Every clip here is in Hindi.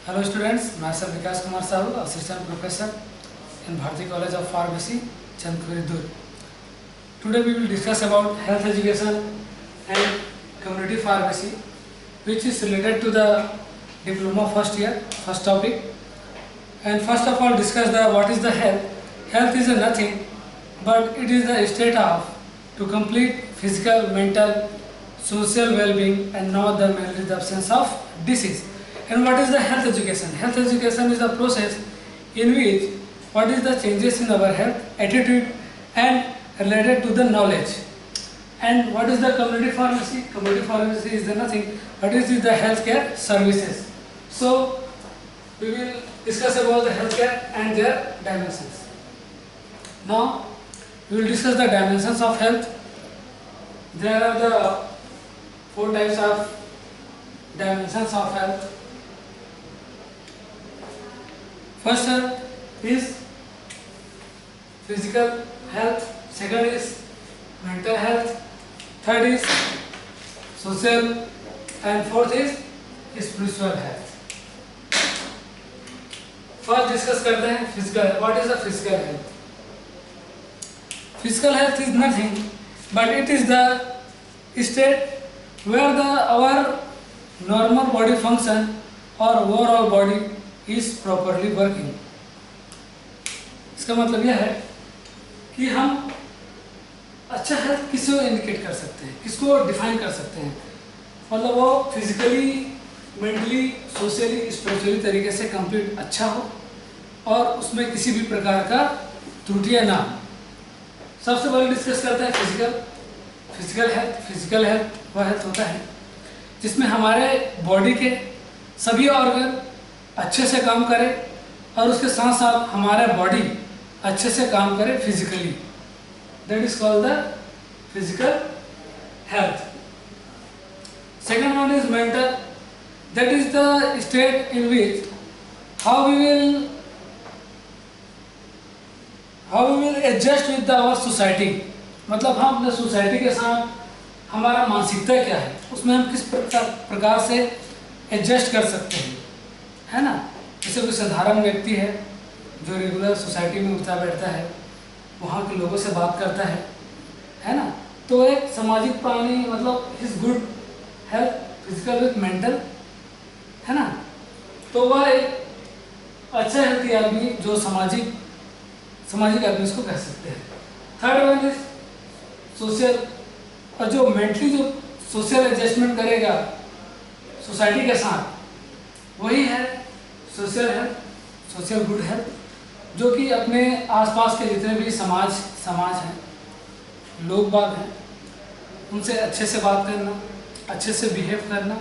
Hello students, myself Vikas Kumar Sahu, Assistant Professor in Bharati College of Pharmacy, Chandkuri Dur. Today we will discuss about health education and community pharmacy, which is related to the diploma first year, first topic. And first of all discuss what is the health. Health is nothing but it is the state of to complete physical, mental, social well-being and not the merely the absence of disease. And what is the health education? Health education is the process in which what is the changes in our health, attitude and related to the knowledge. And what is the community pharmacy? Community pharmacy is the nothing but it is the healthcare services. So we will discuss about the healthcare and their dimensions. Now we will discuss the dimensions of health. There are the 4 types of dimensions of health. First health is physical health, second is mental health, third is social and fourth is spiritual health. First discuss करते हैं physical. What is the physical health? Physical health is nothing but it is the state where our normal body function or overall body is properly working. इसका मतलब यह है कि हम अच्छा हेल्थ किसको इंडिकेट कर सकते हैं, किसको डिफाइन कर सकते हैं, मतलब वो फिजिकली, मेंटली, सोशली, स्पिरिचुअली तरीके से कंप्लीट अच्छा हो और उसमें किसी भी प्रकार का त्रुटियां ना हो. सबसे पहले डिस्कस करते हैं फिजिकल हेल्थ. फिजिकल हेल्थ वह हेल्थ होता है जिसमें हमारे बॉडी के सभी ऑर्गन अच्छे से काम करे और उसके साथ साथ हमारा बॉडी अच्छे से काम करे physically. That is called the physical health. Second one is mental. That is the state in which how we will adjust with our society. मतलब हम अपने सोसाइटी के साथ हमारा मानसिकता क्या है, उसमें हम किस प्रकार से एडजस्ट कर सकते हैं, है ना. जैसे कोई साधारण व्यक्ति है जो रेगुलर सोसाइटी में उठता बैठता है, वहाँ के लोगों से बात करता है ना, तो एक सामाजिक प्राणी, मतलब his good health physical with mental, है ना, तो वह एक अच्छा हेल्थी आदमी जो सामाजिक आदमी इसको कह सकते हैं. Third one is social. और जो मेंटली जो सोशल एडजस्टमेंट करेगा सोसाइटी के साथ, वही है social health, social good health, जो कि अपने आसपास के जितने भी समाज हैं, लोग बाग हैं, उनसे अच्छे से बात करना, अच्छे से बिहेव करना.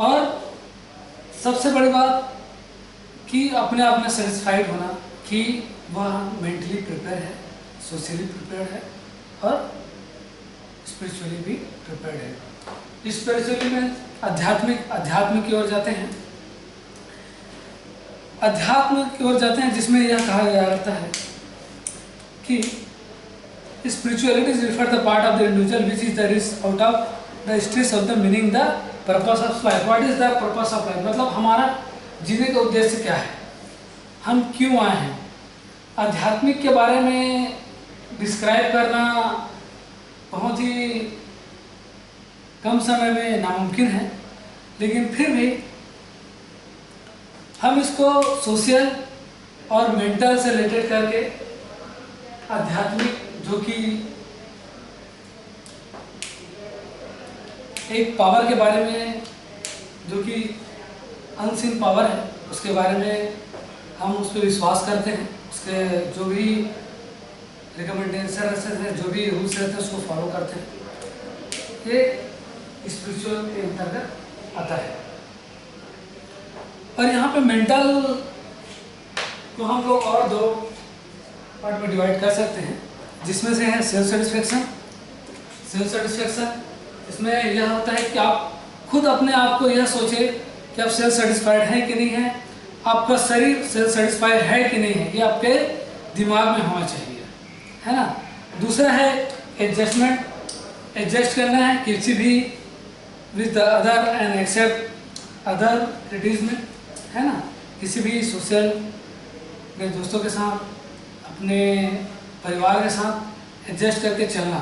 और सबसे बड़ी बात कि अपने आप में सेटिस्फाइड होना कि वह मेंटली प्रिपेयर है, सोशली प्रिपेयर्ड है और स्पिरिचुअली भी प्रिपेयर्ड है. स्पिरिचुअली में अध्यात्म की ओर जाते हैं. अध्यात्म की ओर जाते हैं जिसमें यह कहा जाता है कि spirituality is refer the part of the individual which is the risk out of the stress of the meaning the purpose of life. What is the purpose of life, मतलब हमारा जीने का उद्देश्य क्या है, हम क्यों आए हैं. आध्यात्मिक के बारे में डिस्क्राइब करना बहुत ही कम समय में नामुमकिन है, लेकिन फिर भी हम इसको सोशल और मेंटल से रिलेटेड करके आध्यात्मिक, जो कि एक पावर के बारे में, जो कि अनसीन पावर है, उसके बारे में हम उस पर विश्वास करते हैं, उसके जो भी रिकमेंडेशन रहते हैं, जो भी रूल्स रहते हैं उसको फॉलो करते हैं. ये स्पिरिचुअल के अंतर्गत आता है. और यहाँ पे मेंटल को हम लोग और 2 पार्ट में डिवाइड कर सकते हैं, जिसमें से है सेल्फ सेटिस्फेक्शन. इसमें यह होता है कि आप खुद अपने आप को यह सोचे कि आप सेल्फ सेटिस्फाइड हैं कि नहीं है, आपका शरीर सेल्फ सेटिस्फाइड है कि नहीं है, ये आपके दिमाग में होना चाहिए, है ना. दूसरा है एडजस्टमेंट. एडजस्ट करना है किसी भी with the other and except other activities में, है ना, किसी भी सोशल, अपने दोस्तों के साथ, अपने परिवार के साथ एडजस्ट करके चलना।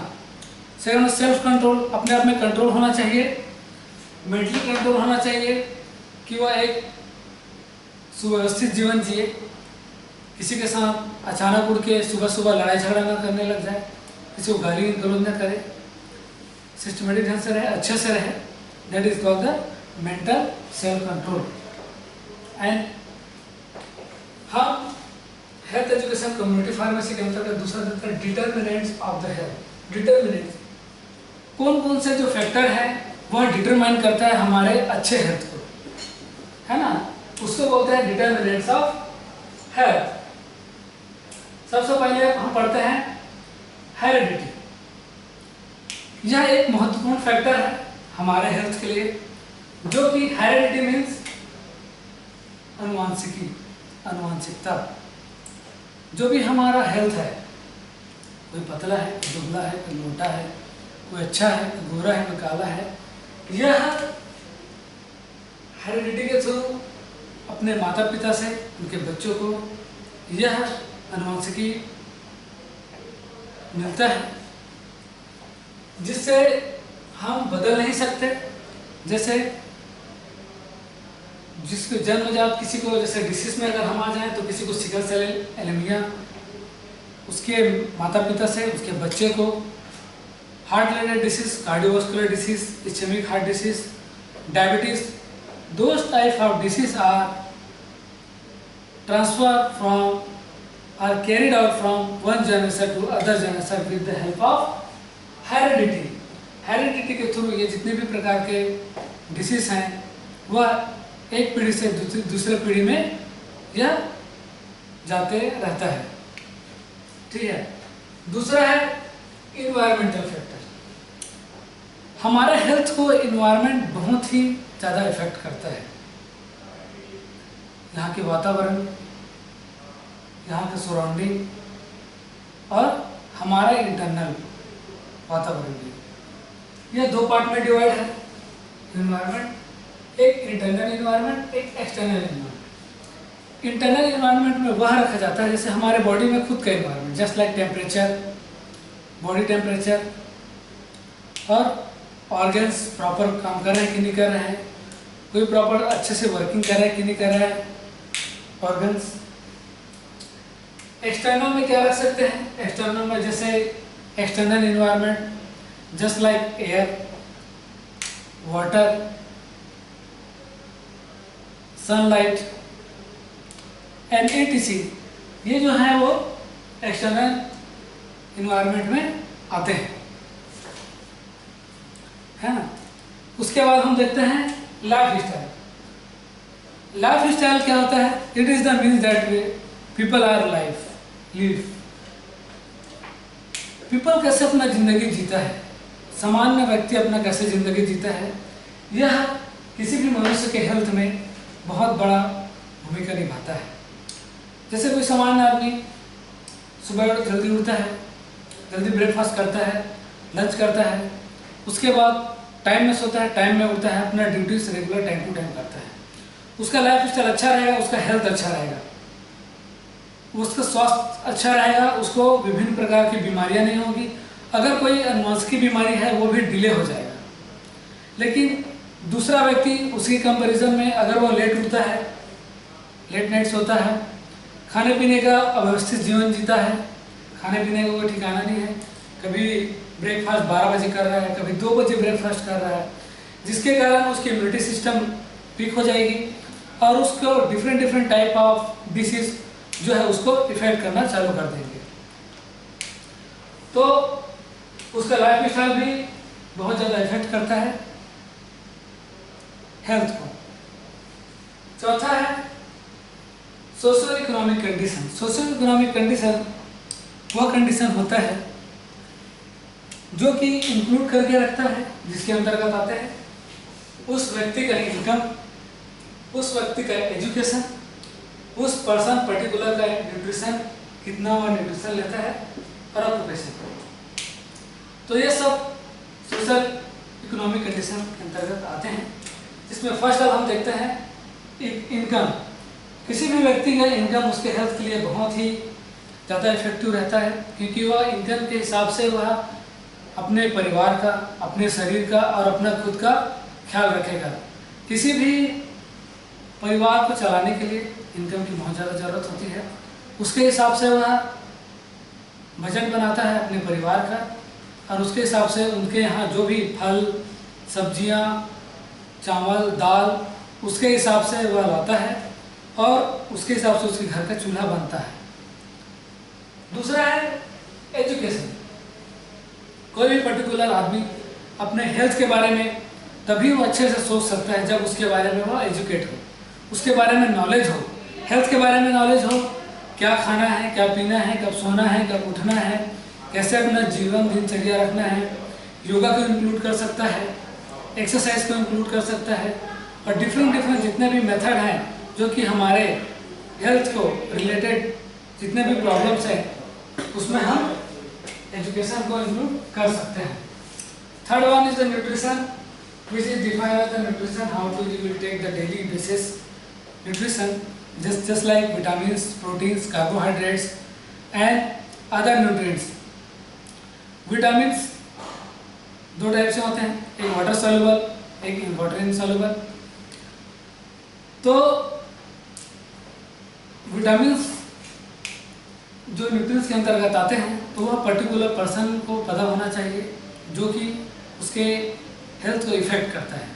सेकंड, सेल्फ कंट्रोल, अपने आप में कंट्रोल होना चाहिए, मेंटली कंट्रोल होना चाहिए कि वह एक सुव्यवस्थित जीवन जिए, किसी के साथ अचानक उठ के सुबह सुबह लड़ाई झगड़ा न करने लग जाए, किसी को गाली गलौज न करे, सिस्टमेटिक ढंग से रहे, अच्छे से रहे। That is called the mental self control. And हम हेल्थ एजुकेशन कम्युनिटी फार्मेसी के अंतर्गत दूसरा देते हैं determinants of the health. Determinants, कौन कौन से जो फैक्टर है वह डिटरमाइन करता है हमारे अच्छे हेल्थ को, है ना, उसको बोलते हैं डिटर्मिनेंट्स ऑफ हेल्थ। सबसे पहले हम पढ़ते हैं हेरिडिटी। यह एक महत्वपूर्ण फैक्टर है हमारे हेल्थ के लिए, जो कि हेरिडिटी मीन्स अनुवांशिकता। जो भी हमारा हेल्थ है, कोई पतला है, कोई दुबला है, कोई मोटा है, कोई अच्छा है, कोई गोरा है, कोई काला है, यह हेरिडिटी के थ्रू अपने माता पिता से उनके बच्चों को यह अनुवांशिकी मिलता है, जिससे हम बदल नहीं सकते। जैसे जिसको जन्मजात किसी को, जैसे डिसीज में अगर हम आ जाएं तो किसी को सिकल सेल एनीमिया, उसके माता पिता से उसके बच्चे को heart related disease, cardiovascular disease, ischemic heart disease, diabetes, those type of disease are transferred from, are carried out from one generation to other generation with the help of heredity। Heredity के थ्रू ये जितने भी प्रकार के डिसीज हैं वह एक पीढ़ी से दूसरे पीढ़ी में यह जाते रहता है। ठीक है। दूसरा है इन्वायरमेंटल फैक्टर। हमारे हेल्थ को इन्वायरमेंट बहुत ही ज़्यादा इफेक्ट करता है। यहाँ के वातावरण, यहाँ के सराउंडिंग और हमारा इंटरनल वातावरण भी, यह दो पार्ट में डिवाइड है इन्वायरमेंट। एक इंटरनल इन्वायरमेंट, एक एक्सटर्नल इन्वायरमेंट। इंटरनल इन्वायरमेंट में वह रखा जाता है जैसे हमारे बॉडी में खुद का environment, just like temperature, body temperature, और ऑर्गन्स प्रॉपर काम कर रहे हैं कि नहीं कर रहे हैं, कोई प्रॉपर अच्छे से वर्किंग कर रहा है कि नहीं कर रहा है ऑर्गन्स। एक्सटर्नल में क्या रख सकते हैं? एक्सटर्नल में जैसे external environment just like air, water, sunlight and etc, ये जो है वो एक्सटर्नल इन्वायरमेंट में आते हैं, है ना। उसके बाद हम देखते हैं लाइफ स्टाइल। लाइफ स्टाइल क्या होता है? It is the means that people are live. People कैसे अपना जिंदगी जीता है, सामान्य व्यक्ति अपना कैसे जिंदगी जीता है, यह किसी भी मनुष्य के हेल्थ में बहुत बड़ा भूमिका निभाता है। जैसे कोई सामान्य आदमी सुबह जल्दी उठता है, जल्दी ब्रेकफास्ट करता है, लंच करता है, उसके बाद टाइम में सोता है, टाइम में उठता है, अपना duties regular time to time करता है, उसका लाइफ स्टाइल अच्छा रहेगा, उसका हेल्थ अच्छा रहेगा, उसका स्वास्थ्य अच्छा रहेगा, उसको विभिन्न प्रकार की बीमारियां नहीं होगी। अगर कोई अनुवांशिक बीमारी है वो भी डिले हो जाएगा। लेकिन दूसरा व्यक्ति उसकी कंपैरिजन में अगर वो लेट उठता है, लेट नाइट सोता है, खाने पीने का अव्यवस्थित जीवन जीता है, खाने पीने का कोई ठिकाना नहीं है, कभी ब्रेकफास्ट 12 बजे कर रहा है, कभी 2 बजे ब्रेकफास्ट कर रहा है, जिसके कारण उसकी इम्यूनिटी सिस्टम वीक हो जाएगी और उसको डिफरेंट टाइप ऑफ डिसीज जो है उसको इफेक्ट करना चालू कर देंगे। तो उसका लाइफ स्टाइल भी बहुत ज़्यादा इफेक्ट करता है हेल्थ को। चौथा है social economic condition. Social economic condition वह कंडीशन होता है जो कि इंक्लूड करके रखता है, जिसके अंतर्गत आते हैं उस व्यक्ति का इनकम, उस व्यक्ति का एजुकेशन, उस पर्सन पर्टिकुलर का न्यूट्रिशन, कितना वह न्यूट्रिशन लेता है, और ऑक्यूपेशन। तो ये सब सोशल इकोनॉमिक कंडीशन के अंतर्गत आते हैं। इसमें फर्स्ट ऑफ हम देखते हैं इनकम। किसी भी व्यक्ति का इनकम उसके हेल्थ के लिए बहुत ही ज़्यादा इफेक्टिव रहता है, क्योंकि वह इनकम के हिसाब से वह अपने परिवार का, अपने शरीर का और अपना खुद का ख्याल रखेगा। किसी भी परिवार को चलाने के लिए इनकम की बहुत ज़्यादा ज़रूरत होती है। उसके हिसाब से वह बजट बनाता है अपने परिवार का, और उसके हिसाब से उनके यहाँ जो भी फल, सब्जियाँ, चावल, दाल, उसके हिसाब से वह लाता है और उसके हिसाब से उसके घर का चूल्हा बनता है। दूसरा है एजुकेशन। कोई भी पर्टिकुलर आदमी अपने हेल्थ के बारे में तभी वो अच्छे से सोच सकता है जब उसके बारे में वो एजुकेट हो, उसके बारे में नॉलेज हो, हेल्थ के बारे में नॉलेज हो, क्या खाना है, क्या पीना है, कब सोना है, कब उठना है, कैसे अपना जीवन दिनचर्या रखना है। योगा को इंक्लूड कर सकता है, एक्सरसाइज को इंक्लूड कर सकता है, और डिफरेंट जितने भी मेथड हैं जो कि हमारे हेल्थ को रिलेटेड जितने भी प्रॉब्लम्स हैं उसमें हम एजुकेशन को इंक्लूड कर सकते हैं। Third one is the nutrition, which is defined as the nutrition how to you will take the daily basis nutrition just like vitamins, proteins, carbohydrates and other nutrients. Vitamins दो टाइप से होते हैं, एक वाटर सॉल्युबल, एक वाटर इनसॉल्युबल। तो विटामिन्स जो न्यूट्रिएंट्स के अंतर्गत आते हैं तो वह पर्टिकुलर पर्सन को पता होना चाहिए जो कि उसके हेल्थ को इफेक्ट करता है।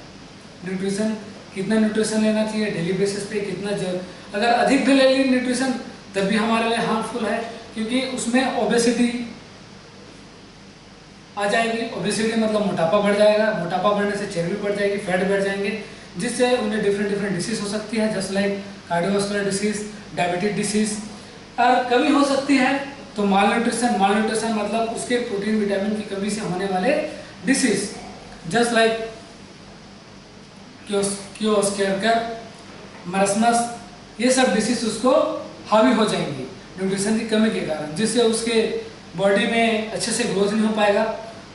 न्यूट्रिशन, कितना न्यूट्रिशन लेना चाहिए डेली बेसिस पे, कितना अगर अधिक भी ले ली न्यूट्रिशन तब भी हमारे लिए हार्मफुल है, क्योंकि उसमें ओबेसिटी आ जाएगी। ओबेसिटी मतलब मोटापा बढ़ जाएगा, मोटापा बढ़ने से चर्बी बढ़ जाएगी, फैट बढ़ जाएंगे, जिससे उन्हें डिफरेंट डिसीज हो सकती है, just like cardiovascular disease, diabetic disease. और कमी हो सकती है तो मालन्यूट्रिशन मतलब उसके प्रोटीन विटामिन की कमी से होने वाले डिसीज, जस्ट लाइक क्योस्केरकर, मरसमस, ये सब डिसीज उसको हावी हो जाएंगी न्यूट्रिशन की कमी के कारण, जिससे उसके बॉडी में अच्छे से ग्रोथ नहीं हो पाएगा,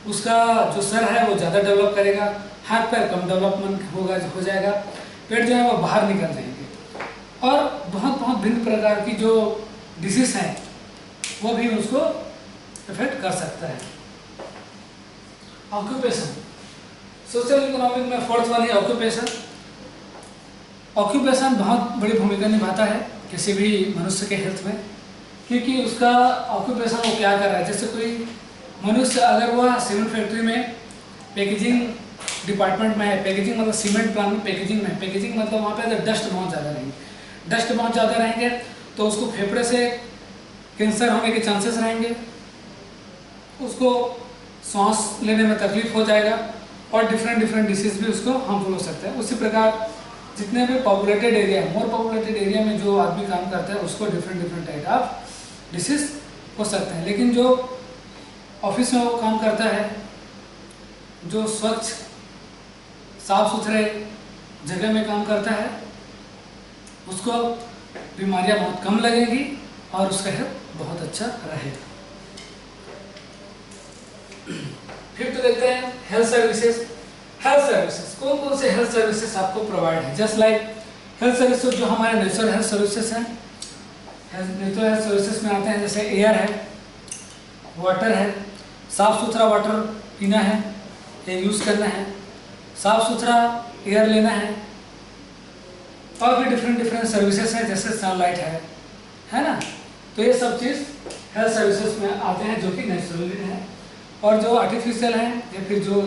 उसका जो सर है वो ज़्यादा डेवलप करेगा, हाथ पैर कम डेवलपमेंट हो जाएगा, पेट जो है वो बाहर निकल जाएंगे, और बहुत भिन्न प्रकार की जो डिसीज हैं वो भी उसको इफेक्ट कर सकता है। ऑक्यूपेशन, सोशल इकोनॉमिक में फोर्थ वन है ऑक्यूपेशन। ऑक्यूपेशन बहुत बड़ी भूमिका निभाता है किसी भी मनुष्य के हेल्थ में, क्योंकि उसका ऑक्यूपेशन वो क्या कर रहा है। जैसे कोई मनुष्य अगर वह सीमेंट फैक्ट्री में पैकेजिंग डिपार्टमेंट में है, पैकेजिंग मतलब सीमेंट प्लांट में पैकेजिंग मतलब वहाँ पे डस्ट बहुत ज़्यादा रहेंगे तो उसको फेफड़े से कैंसर होने के चांसेस रहेंगे, उसको सांस लेने में तकलीफ हो जाएगा, और डिफरेंट डिसीज भी उसको हार्मफुल हो सकता है। उसी प्रकार जितने भी पॉपुलेटेड एरिया, मोर पॉपुलेटेड एरिया में जो आदमी काम करता है उसको डिफरेंट टाइप ऑफ डिसीज हो सकते हैं। लेकिन जो ऑफिस में वो काम करता है, जो स्वच्छ साफ सुथरे जगह में काम करता है, उसको बीमारियां बहुत कम लगेंगी और उसका हेल्थ बहुत अच्छा रहेगा। फिर तो देखते हैं हेल्थ सर्विसेज। कौन से हेल्थ सर्विसेज आपको प्रोवाइड है। जस्ट लाइक हेल्थ सर्विसेज जो हमारे नेचुरल हेल्थ सर्विसेज हैं, नेचुरल हेल्थ सर्विसेज में आते हैं जैसे एयर है, वाटर है, साफ सुथरा वाटर पीना है या यूज़ करना है, साफ सुथरा एयर लेना है, और भी डिफरेंट सर्विसेज हैं जैसे सनलाइट है ना। तो ये सब चीज़ हेल्थ सर्विसेज में आते हैं जो कि नेचुरली हैं, और जो आर्टिफिशियल हैं या फिर जो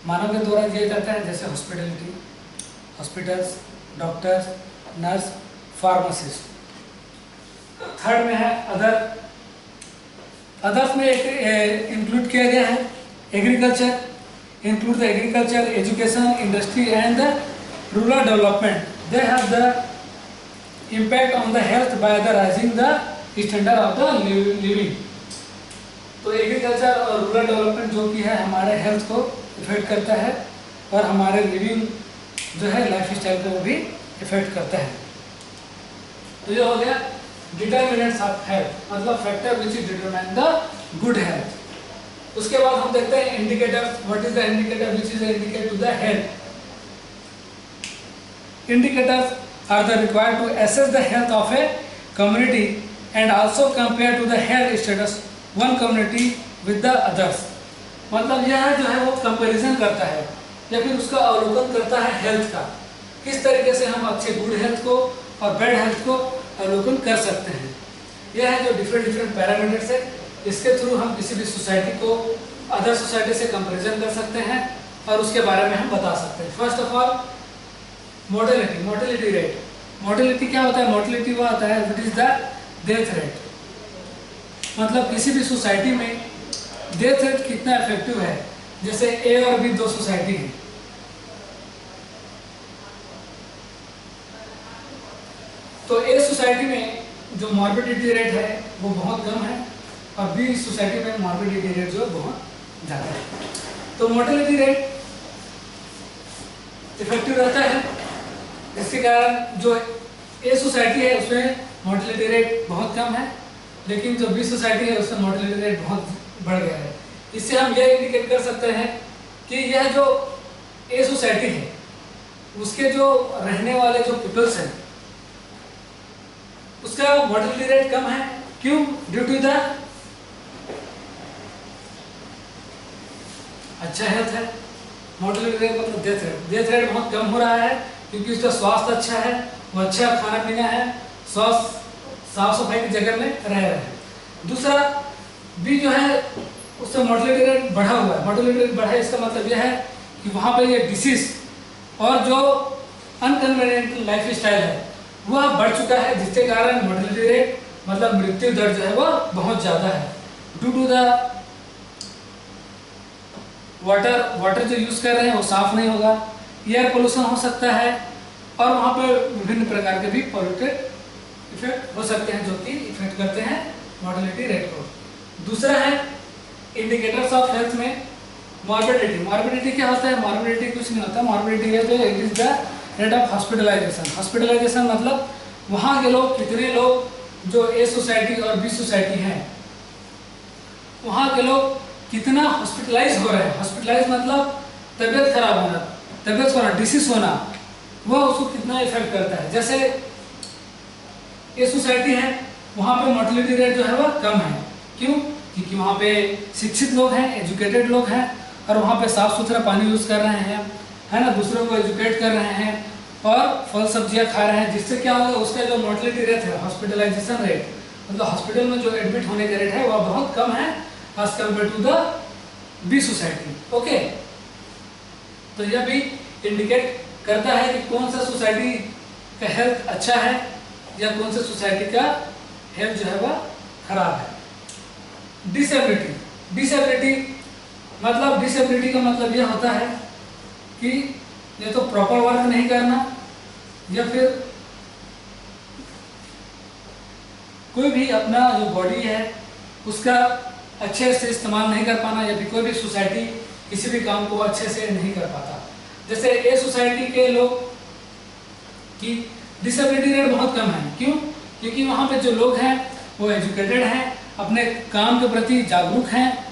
मानव के द्वारा दिया जाता है जैसे hospitals, doctors, nurse, pharmacist. Third में है अदर्स में एक इंक्लूड किया गया है agriculture, include the agriculture, education, industry and the rural development. They have the impact on the health by the rising the standard of the living। तो एग्रीकल्चर और रूरल डेवलपमेंट जो कि है हमारे हेल्थ को इफेक्ट करता है, और हमारे लिविंग जो है लाइफ स्टाइल को भी इफेक्ट करता है। तो ये हो गया डिटर्मिनेंट्स ऑफ हेल्थ, मतलब factor which determine the good health. उसके बाद हम देखते हैं indicators. What is the indicator which is indicate to the health. indicators are the required to assess the health of a community and also compare to the health status one community with the others। मतलब यह जो है वो कंपैरिजन करता है या फिर उसका अवलोकन करता है हेल्थ का, किस तरीके से हम अच्छे गुड हेल्थ को और बैड हेल्थ को अवलोकन कर सकते हैं। यह है जो डिफरेंट पैरामीटर्स है, इसके थ्रू हम किसी भी सोसाइटी को अदर सोसाइटी से कंपैरिजन कर सकते हैं और उसके बारे में हम बता सकते हैं। First of all mortality rate. Mortality क्या होता है? मोर्टेलिटी वो आता है what is the death rate, मतलब किसी भी सोसाइटी में डेथ रेट कितना इफेक्टिव है। जैसे ए और बी दो सोसाइटी है, तो ए सोसाइटी में जो मॉर्बिडिटी रेट है वो बहुत कम है और बी सोसाइटी में मॉर्बिडिटी रेट जो बहुत ज़्यादा है। तो मोर्टेलिटी रेट इफेक्टिव रहता है, इसके कारण जो ए सोसाइटी है उसमें मोर्टेलिटी रेट बहुत कम है, लेकिन जो बी सोसाइटी है उसमें मोर्टेलिटी रेट बहुत बढ़ गया है। इससे हम यह इंडिकेट कर सकते हैं कि यह जो ए सोसाइटी है उसके जो रहने वाले जो पीपल्स हैं उसका मोर्टेलिटी रेट कम है। क्यों? ड्यू टू द अच्छा हेल्थ है। मोर्टेलिटी रेट मतलब डेथ रेट बहुत कम हो रहा है क्योंकि उसका स्वास्थ्य अच्छा है, वो अच्छा खाना पीना है, स्वास्थ्य साफ सफाई की जगह में रह रहे हैं। दूसरा बी जो है उससे मोर्टेलिटी रेट बढ़ा हुआ है। मोर्टेलिटी रेट बढ़ा है इसका मतलब यह है कि वहाँ पर ये डिसीज और जो अनकन्वीनियंट लाइफ स्टाइल है वह बढ़ चुका है, जिसके कारण मोर्टेलिटी रेट मतलब मृत्यु दर जो है वह बहुत ज़्यादा है। ड्यू टू द वाटर जो यूज़ कर रहे हैं वो साफ नहीं होगा, एयर पोल्यूशन हो सकता है और वहाँ पर विभिन्न प्रकार के भी पॉल्यूटेड इफेक्ट हो सकते हैं जो कि इफेक्ट करते हैं मोर्टेलिटी रेट को। दूसरा है इंडिकेटर्स ऑफ हेल्थ में मॉर्बिडिटी। मॉर्बिडिटी क्या होता है? मॉर्बिडिटी कुछ नहीं होता, मॉर्बिडिटी है जो it is the rate of hospitalisation. Hospitalisation मतलब वहाँ के लोग कितने लोग जो ए सोसाइटी और बी सोसाइटी हैं वहाँ के लोग कितना हॉस्पिटलाइज हो रहे हैं। हॉस्पिटलाइज मतलब तबीयत खराब होना, डिसीज होना, वह उसको कितना इफेक्ट करता है। जैसे ये सोसाइटी है वहाँ पे मोर्टेलिटी रेट जो है वह कम है। क्यों? क्योंकि वहाँ पे शिक्षित लोग हैं, एजुकेटेड लोग हैं और वहाँ पे साफ सुथरा पानी यूज़ कर रहे हैं, है ना, दूसरों को एजुकेट कर रहे हैं और फल सब्जियाँ खा रहे हैं, जिससे क्या होगा उसका जो मोर्टेलिटी रेट है, हॉस्पिटलाइजेशन रेट मतलब हॉस्पिटल में जो एडमिट होने का रेट है वह बहुत कम है as compared to the B society. Okay, तो यह भी इंडिकेट करता है कि कौन सा सोसाइटी का हेल्थ अच्छा है या कौन सा सोसाइटी का हेल्थ जो है वह खराब है। डिसेबिलिटी का मतलब यह होता है कि या तो प्रॉपर वर्क नहीं करना या फिर कोई भी अपना जो बॉडी है उसका अच्छे से इस्तेमाल नहीं कर पाना या फिर कोई भी सोसाइटी किसी भी काम को अच्छे से नहीं कर पाता। जैसे ए सोसाइटी के लोग की डिसेबिलिटी रेट बहुत कम है। क्यों? क्योंकि वहाँ पे जो लोग हैं वो एजुकेटेड हैं, अपने काम के प्रति जागरूक हैं